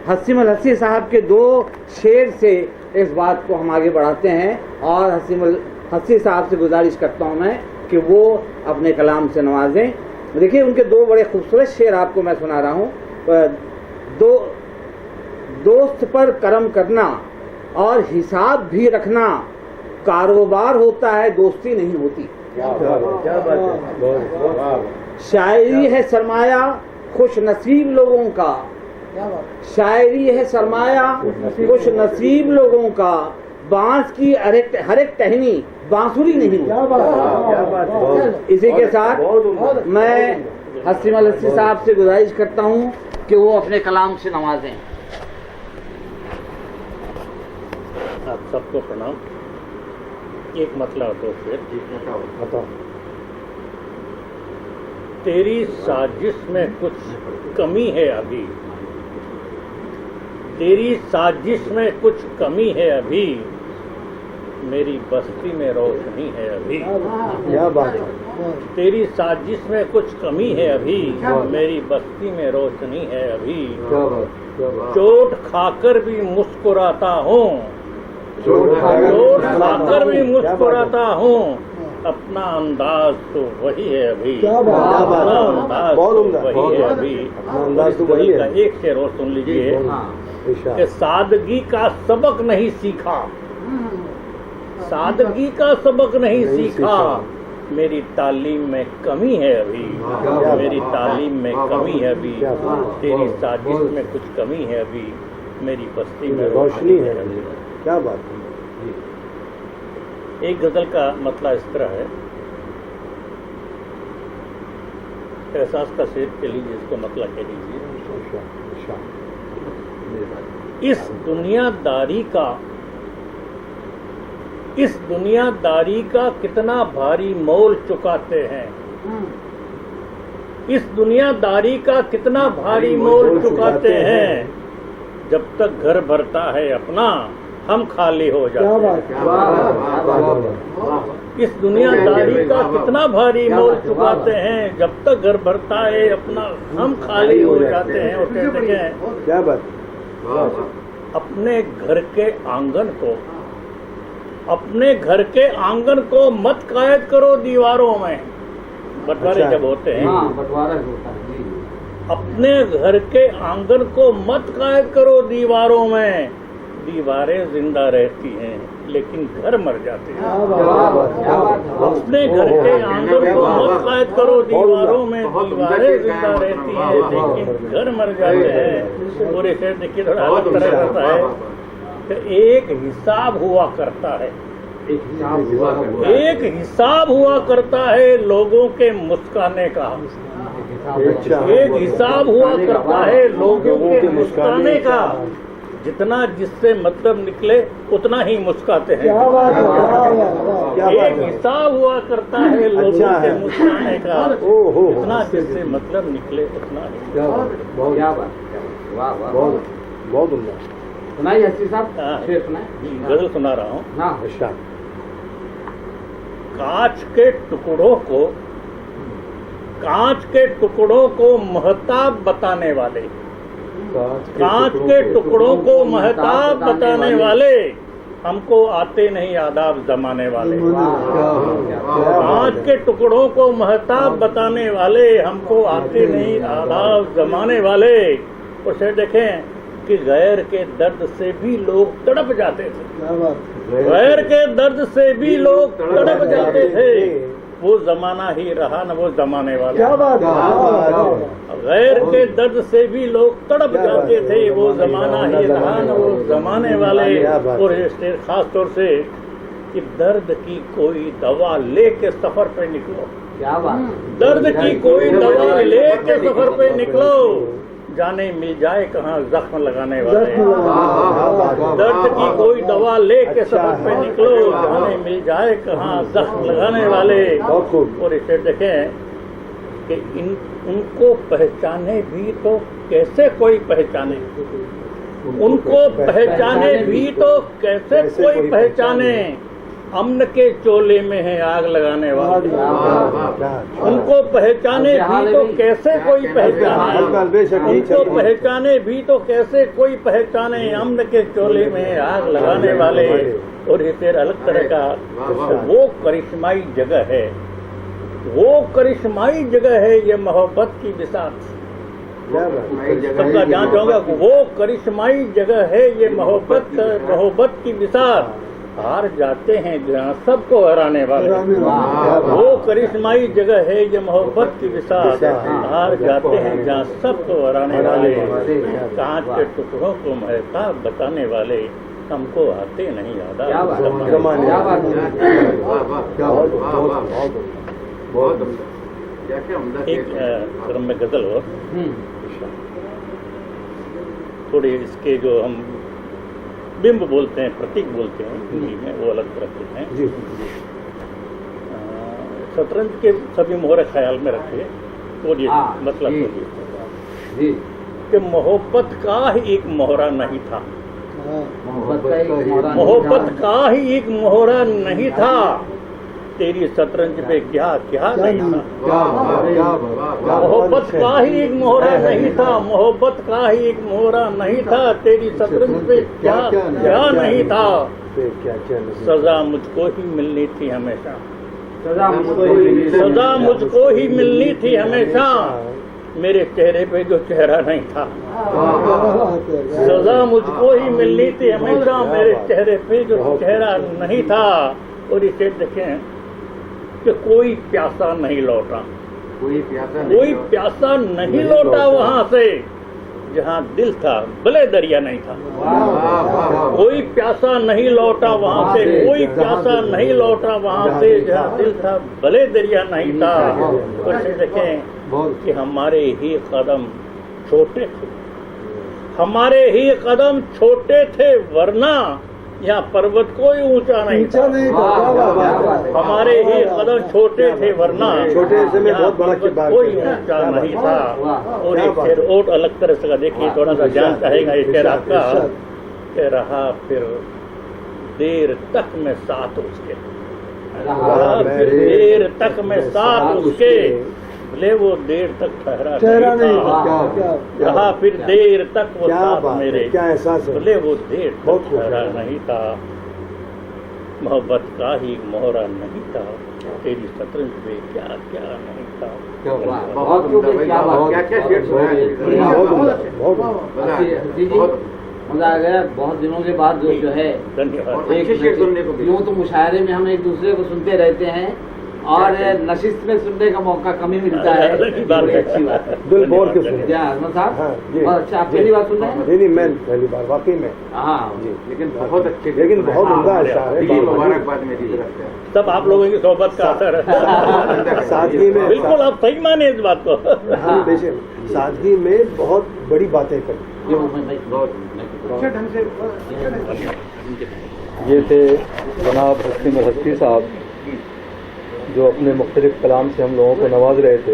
حسیم الحسی صاحب کے 2 شعر سے اس بات کو ہم آگے بڑھاتے ہیں، اور حسیم الحسی صاحب سے گزارش کرتا ہوں میں کہ وہ اپنے کلام سے نوازیں۔ دیکھیے ان کے 2 بڑے خوبصورت شعر آپ کو میں سنا رہا ہوں۔ دوست پر کرم کرنا اور حساب بھی رکھنا، کاروبار ہوتا ہے دوستی نہیں ہوتی۔ شاعری ہے سرمایہ خوش نصیب لوگوں کا، شاعری ہے سرمایہ خوش نصیب لوگوں کا، بانس کی ہر ایک ٹہنی بانسری نہیں ہوتی۔ اسی کے ساتھ میں حسیم الحسی صاحب سے گزارش کرتا ہوں کہ وہ اپنے کلام سے نوازیں۔ آپ سب کو پرنام۔ ایک مطلب تو پھر تیری سازش میں کچھ کمی ہے ابھی، تیری سازش میں کچھ کمی ہے ابھی، میری بستی میں روشنی ہے ابھی۔ کیا بات ہے، تیری سازش میں کچھ کمی ہے ابھی، میری بستی میں روشنی ہے ابھی۔ چوٹ کھا کر بھی مسکراتا ہوں، چوٹ کھا کر بھی مسکراتا ہوں، اپنا انداز تو وہی ہے ابھی، اپنا انداز تو وہی ہے ابھی۔ ایک شعر اور سن لیجیے کہ سادگی کا سبق نہیں سیکھا، سادگی کا سبق نہیں سیکھا، میری تعلیم میں کمی ہے ابھی، میری تعلیم میں کمی ہے ابھی، تیری سازش میں کچھ کمی ہے ابھی، میری بستی میں روشنی ہے ابھی۔ کیا بات ہے۔ ایک غزل کا مطلب اس طرح ہے، احساس کا شعر کے لیے اس کو مطلب کہہ دیجیے۔ اس دنیا داری کا کتنا بھاری مول چکاتے ہیں، اس دنیا داری کا کتنا بھاری مول چکاتے ہیں، جب تک گھر بھرتا ہے اپنا ہم خالی ہو جاتے ہیں۔ اس دنیا داری کا کتنا بھاری مول چکاتے ہیں، جب تک گھر بھرتا ہے اپنا ہم خالی ہو جاتے ہیں۔ اور کہتے ہیں کیا بات، اپنے گھر کے آنگن کو مت قید کرو دیواروں میں، بٹوارے جب ہوتے ہیں، اپنے گھر کے آنگن کو مت قید کرو دیواروں میں، دیواریں زندہ رہتی ہیں لیکن گھر مر جاتے ہیں۔ اپنے گھر کے آنگن کو مت قید کرو دیواروں میں، دیواریں زندہ رہتی ہیں لیکن گھر مر جاتے ہیں۔ اور اسے دیکھیے تھوڑا الگ طرح کرتا ہے کہ ایک حساب ہوا کرتا ہے، ایک حساب ہوا کرتا ہے لوگوں کے مسکرانے کا، ایک حساب ہوا کرتا ہے لوگوں کے مسکرانے کا، جتنا جس سے مطلب نکلے اتنا ہی مسکراتے ہیں۔ ایک حساب ہوا کرتا ہے لوگوں کے مسکرانے کا، جتنا جس سے مطلب نکلے اتنا ہی۔ بہت عمدہ۔ سنائیے حسی صاحب، شعر سنائیں۔ غزل سنا رہا ہوں۔ اچھا، کانچ کے ٹکڑوں کو مہتاب بتانے والے، کانچ کے ٹکڑوں کو مہتاب بتانے والے، ہم کو آتے نہیں آداب زمانے والے۔ کانچ کے ٹکڑوں کو مہتاب بتانے والے، ہم کو آتے نہیں آداب زمانے والے۔ اسے دیکھیں کہ غیر کے درد سے بھی لوگ تڑپ جاتے تھے، غیر کے درد سے بھی لوگ تڑپ جاتے تھے، وہ زمانہ ہی رہا نہ وہ زمانے والے۔ غیر کے درد سے بھی لوگ تڑپ جاتے تھے، وہ زمانہ ہی رہا نہ وہ زمانے والے۔ اور یہ خاص طور سے کہ درد کی کوئی دوا لے کے سفر پہ نکلو، درد کی کوئی دوا لے کے سفر پہ نکلو، جانے مل جائے کہاں زخم لگانے والے۔ درد کی کوئی دوا لے کے سفر پہ نکلو، جانے مل جائے کہاں زخم لگانے والے۔ اور اسے دیکھیں کہ ان کو پہچانے بھی تو کیسے کوئی پہچانے، ان کو پہچانے بھی تو کیسے کوئی پہچانے، अमन के चोले में है आग लगाने वाले, उनको पहचाने भी तो कैसे कोई पहचाने, उनको पहचाने भी तो कैसे कोई पहचाने, अमन के चोले में है आग लगाने वाले। और ये फिर अलग तरह का वो करिश्माई जगह है, वो करिश्माई जगह है ये मोहब्बत की बिसात। सबका ध्यान चाहूंगा, वो करिश्माई जगह है ये मोहब्बत की बिसात। हार जाते हैं जहाँ सबको हराने वाले, वो करिश्माई जगह है ये मोहब्बत की बिसात। हार जाते हैं जहाँ सबको हराने वाले, कांच के टुकड़ों को महताब बताने वाले, हमको आते नहीं याद। एक क्रम में गजल हो थोड़ी, इसके जो हम बिंब बोलते हैं, प्रतीक बोलते हैं हिंदी में, वो अलग तरह के हैं। शतरंज के सभी मोहरे ख्याल में रखे, तो ये मतलब कि मोहब्बत का ही एक मोहरा नहीं था, मोहब्बत का ही एक मोहरा नहीं था, तेरी शतरंज पे क्या क्या नहीं था। मोहब्बत का ही एक मोहरा नहीं था, मोहब्बत का ही एक मोहरा नहीं था, तेरी शतरंज पे क्या क्या नहीं था। सजा मुझको ही मिलनी थी हमेशा, सजा मुझको ही मिलनी थी हमेशा, मेरे चेहरे पे जो चेहरा नहीं था। सजा मुझको ही मिलनी थी हमेशा, मेरे चेहरे पे जो चेहरा नहीं था। और इसे देखें कि कोई प्यासा नहीं लौटा, कोई प्यासा नहीं लौटा वहां से जहां दिल था, भले दरिया नहीं था। कोई प्यासा नहीं लौटा वहां से, कोई प्यासा नहीं लौटा वहां से जहां दिल था, भले दरिया नहीं था। और इसे देखें कि हमारे ही कदम छोटे थे, हमारे ही कदम छोटे थे, वरना यहाँ पर्वत कोई ऊंचा नहीं था। हमारे ही कदम छोटे थे, वरना कोई ऊंचा नहीं था। और एक शेर और अलग तरह से देखिए, थोड़ा सा ध्यान चाहेगा ये शेर आपका, कि रहा फिर देर तक में साथ उसके, रहा फिर देर तक में साथ उसके, भले वो देर तक ठहरा नहीं था, रहा फिर देर तक वो साथ मेरे, भले वो देर तक ठहरा नहीं था। मोहब्बत का ही मोहरा नहीं था, तेरी शतरंज पे क्या क्या नहीं था। मजा आ गया। बहुत दिनों के बाद जो है, धन्यवाद। यूँ तो मुशायरे में हम एक दूसरे को सुनते रहते हैं, और नशिस्त में सुनने का मौका कम ही मिलता है, बड़ी अच्छी बात है। दिल बोल के सुने साहब, बहुत अच्छा। आप पहली बार सुन रहे हैं? नहीं, मैं पहली बार वाकई में। हाँ, लेकिन बहुत अच्छे, लेकिन बहुत उम्दा है। मुबारकबाद मेरी तरफ से। सब आप लोगों की सोहबत का असर है। सादगी में, बिल्कुल आप सही माने इस बात को। सादगी में बहुत बड़ी बातें करी। ये थे जनाब हस्ती हस्ती साहब, जो अपने मुख्तलिफ कलाम से हम लोगों को नवाज रहे थे।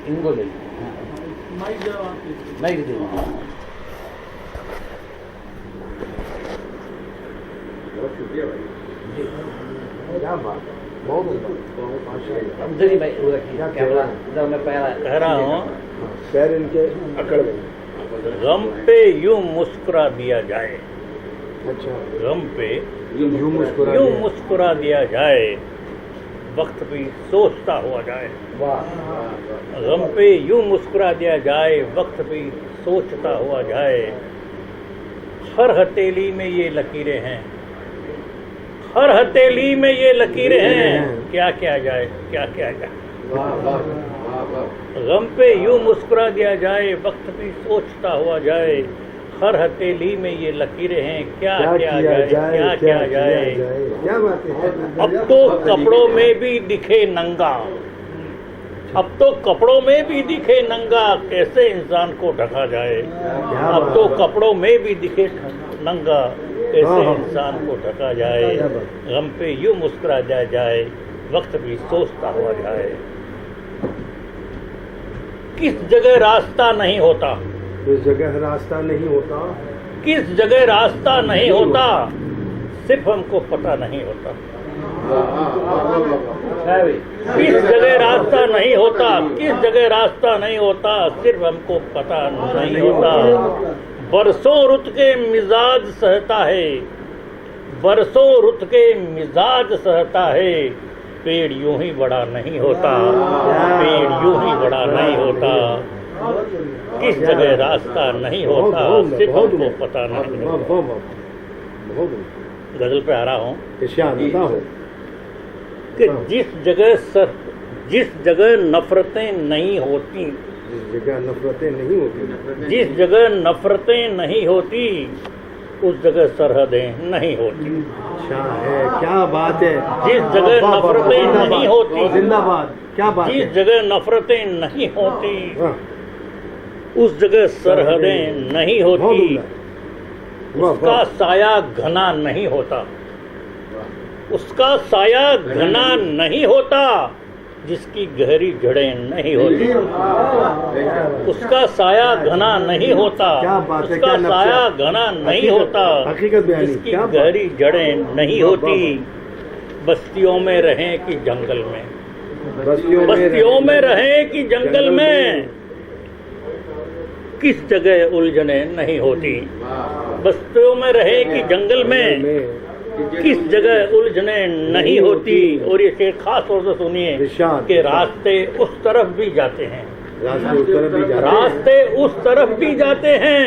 इनको ले कह रहा हूँ, पैर इनके अकड़ गए। गम पे यूं मुस्कुरा दिया जाए, गम पे यूं मुस्कुरा दिया जाए, वक्त भी सोचता हुआ जाए। गम पे यूं मुस्कुरा दिया जाए, वक्त भी सोचता हुआ जाए। हर हथेली में ये लकीरें हैं, हर हथेली में ये लकीरें हैं, क्या क्या जाए, क्या क्या जाए। गम पे यूं मुस्कुरा दिया जाए, वक्त भी सोचता हुआ जाए। हर हथेली में ये लकीरें हैं, क्या क्या जाए, क्या क्या जाए। अब तो कपड़ों में भी दिखे नंगा, अब तो कपड़ों में भी दिखे नंगा, कैसे इंसान को ढका जाए। अब तो कपड़ों में भी दिखे नंगा, कैसे इंसान को ढका जाए। गम पे यूं मुस्कुरा दिया जाए, वक्त भी सोचता हुआ जाए। किस जगह रास्ता नहीं होता, किस जगह रास्ता नहीं होता, किस जगह रास्ता नहीं होता, सिर्फ हमको पता नहीं होता। किस जगह रास्ता नहीं होता, किस जगह रास्ता नहीं होता, सिर्फ हमको पता नहीं होता। बरसों रुत के मिजाज सहता है, बरसों रुत के मिजाज सहता है, पेड़ यूं ही बड़ा नहीं होता, पेड़ यूं ही बड़ा नहीं होता। किस जगह रास्ता नहीं होता, सिर्फ हमको पता नहीं होता। गजल पे आ रहा हूँ कि जिस जगह नफरतें नहीं होती, जिस जगह नफरतें नहीं होती, जिस जगह नफरतें नहीं होती, उस जगह सरहदें नहीं होती। अच्छा है, क्या बात है। जिस जगह नफरतें नहीं होती, जिंदाबाद, क्या बात जिस है। जगह नफरतें नहीं होती, उस जगह सरहदें नहीं होती। उसका साया घना नहीं होता, उसका साया घना नहीं होता, जिसकी गहरी जड़ें नहीं होती। उसका साया घना नहीं होता, उसका साया घना नहीं होता, जिसकी गहरी जड़ें नहीं होती। बस्तियों में रहें कि जंगल में, बस्तियों में रहें कि जंगल में, किस जगह उलझने नहीं होती। बस्तियों में रहे कि जंगल में, किस जगह उलझने नहीं होती। और ये शेर खास तौर से सुनिए कि रास्ते उस तरफ भी जाते हैं, रास्ते उस तरफ भी जाते हैं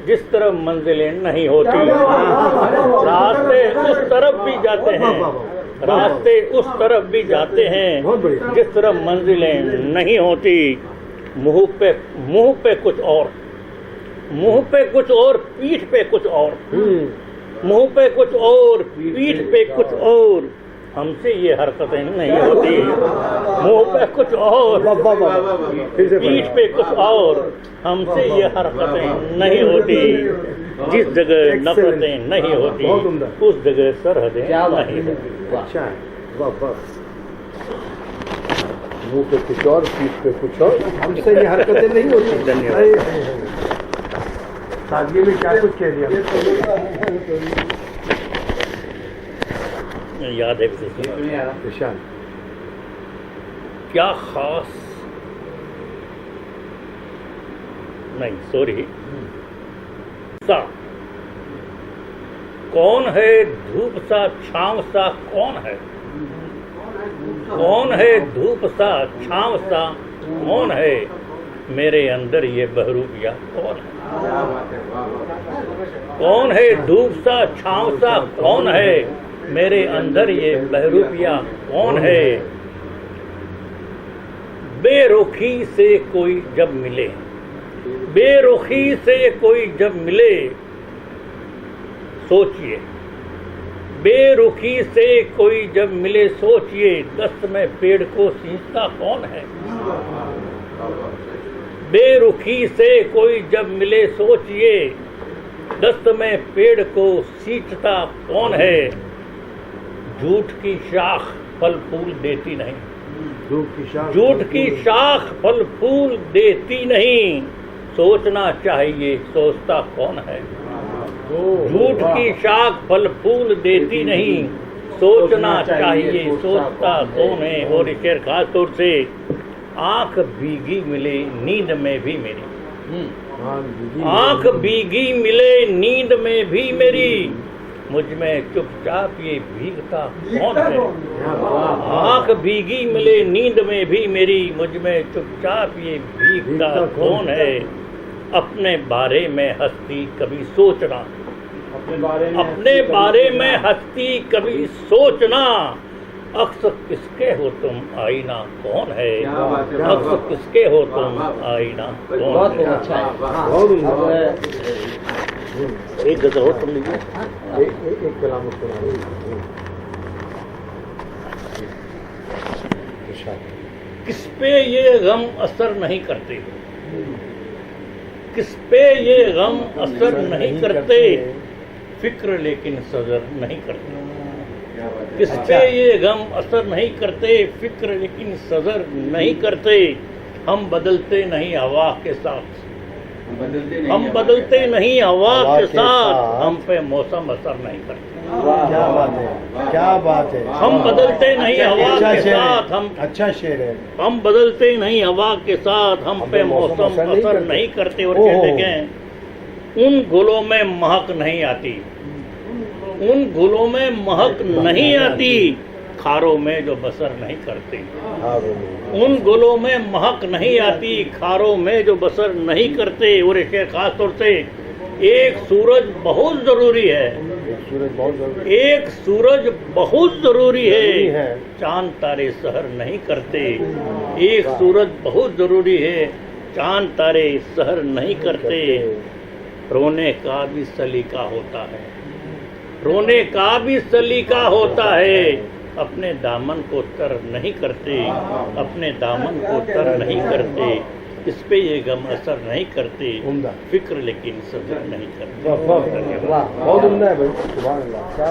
जिस तरफ मंजिलें नहीं होती। रास्ते उस तरफ भी जाते हैं, रास्ते उस तरफ भी जाते हैं जिस तरफ मंजिलें नहीं होती। मुंह पे कुछ और, मुंह पे कुछ और, पीठ पे कुछ और, मुंह पे कुछ और, पीठ पे कुछ और, हमसे ये हरकतें नहीं होती। मुंह पे कुछ और, पीठ पे कुछ और, हमसे ये हरकतें नहीं होती। जिस जगह नफरतें नहीं होती, उस जगह सरहदें नहीं होती। अच्छा है, वाह वाह। मुंह पे कुछ और, पीठ पे कुछ और, हमसे ये हरकतें नहीं होती। धन्यवाद। सादगी में क्या कुछ कह दिया। याद है विशाल, क्या खास नहीं, सॉरी, सा कौन है धूप सा छांव सा, कौन है, कौन है धूप सा छांव सा, कौन है मेरे अंदर ये बहरूपिया, कौन है। कौन है धूप सा छांव सा, कौन है मेरे अंदर ये बहरूपिया, कौन है। बेरुखी से कोई जब मिले, बेरुखी से कोई जब मिले, सोचिए, बेरुखी से कोई जब मिले सोचिए, दस्त में पेड़ को सींचता कौन है। बेरुखी से कोई जब मिले सोचिए, दस्त में पेड़ को सींचता कौन है। झूठ की शाख फल फूल देती नहीं, झूठ की शाख फल फूल देती नहीं, सोचना चाहिए सोचता कौन है। झूठ की शाख फल फूल देती नहीं, सोचना चाहिए सोचता कौन है। और इस शेर खास तौर से, आंख भीगी मिले नींद में भी मेरी, आंख भीगी मिले नींद में भी मेरी, मुझ में चुपचाप ये भीगता कौन है। आंख भीगी मिले नींद में भी मेरी, मुझ में चुपचाप ये भीगता कौन है। अपने बारे में हस्ती कभी सोचना, अपने बारे में हस्ती कभी सोचना, अक्स किसके हो तुम आईना कौन है। अक्स किसके हो तुम आईना कौन है। एक गजल और तुम लीजिए, एक कलाम किस पे ये गम असर नहीं करते, किस पे ये गम असर नहीं करते, फिक्र लेकिन सजर नहीं करते। किस पे ये गम असर नहीं करते, फिक्र लेकिन सजर नहीं करते। हम बदलते नहीं हवा के साथ, हम बदलते नहीं हवा के साथ, हम पे मौसम असर नहीं करते। क्या बात है, क्या बात है। हम बदलते नहीं हवा अच्छा के शेर साथ, है, अच्छा शेर है। हम बदलते नहीं हवा के साथ, हम पे मौसम असर नहीं करते। और क्या देखें, उन गुलों में महक नहीं आती, उन गुलों में महक नहीं आती, खारों में जो बसर नहीं करते। उन गुलों में महक नहीं आती, खारों में जो बसर नहीं करते। और एक खास तौर से एक सूरज बहुत जरूरी है, एक सूरज बहुत जरूरी है, चांद तारे सहर नहीं करते। एक सूरज बहुत जरूरी है, चांद तारे सहर नहीं करते। रोने का भी सलीका होता है, रोने का भी सलीका होता है, अपने दामन को तर नहीं करते, अपने दामन को तर नहीं करते। इस पे ये गम असर नहीं करते, फिक्र लेकिन सब्र नहीं करते। बहुत उम्दा है भाई, सुभान अल्लाह। क्या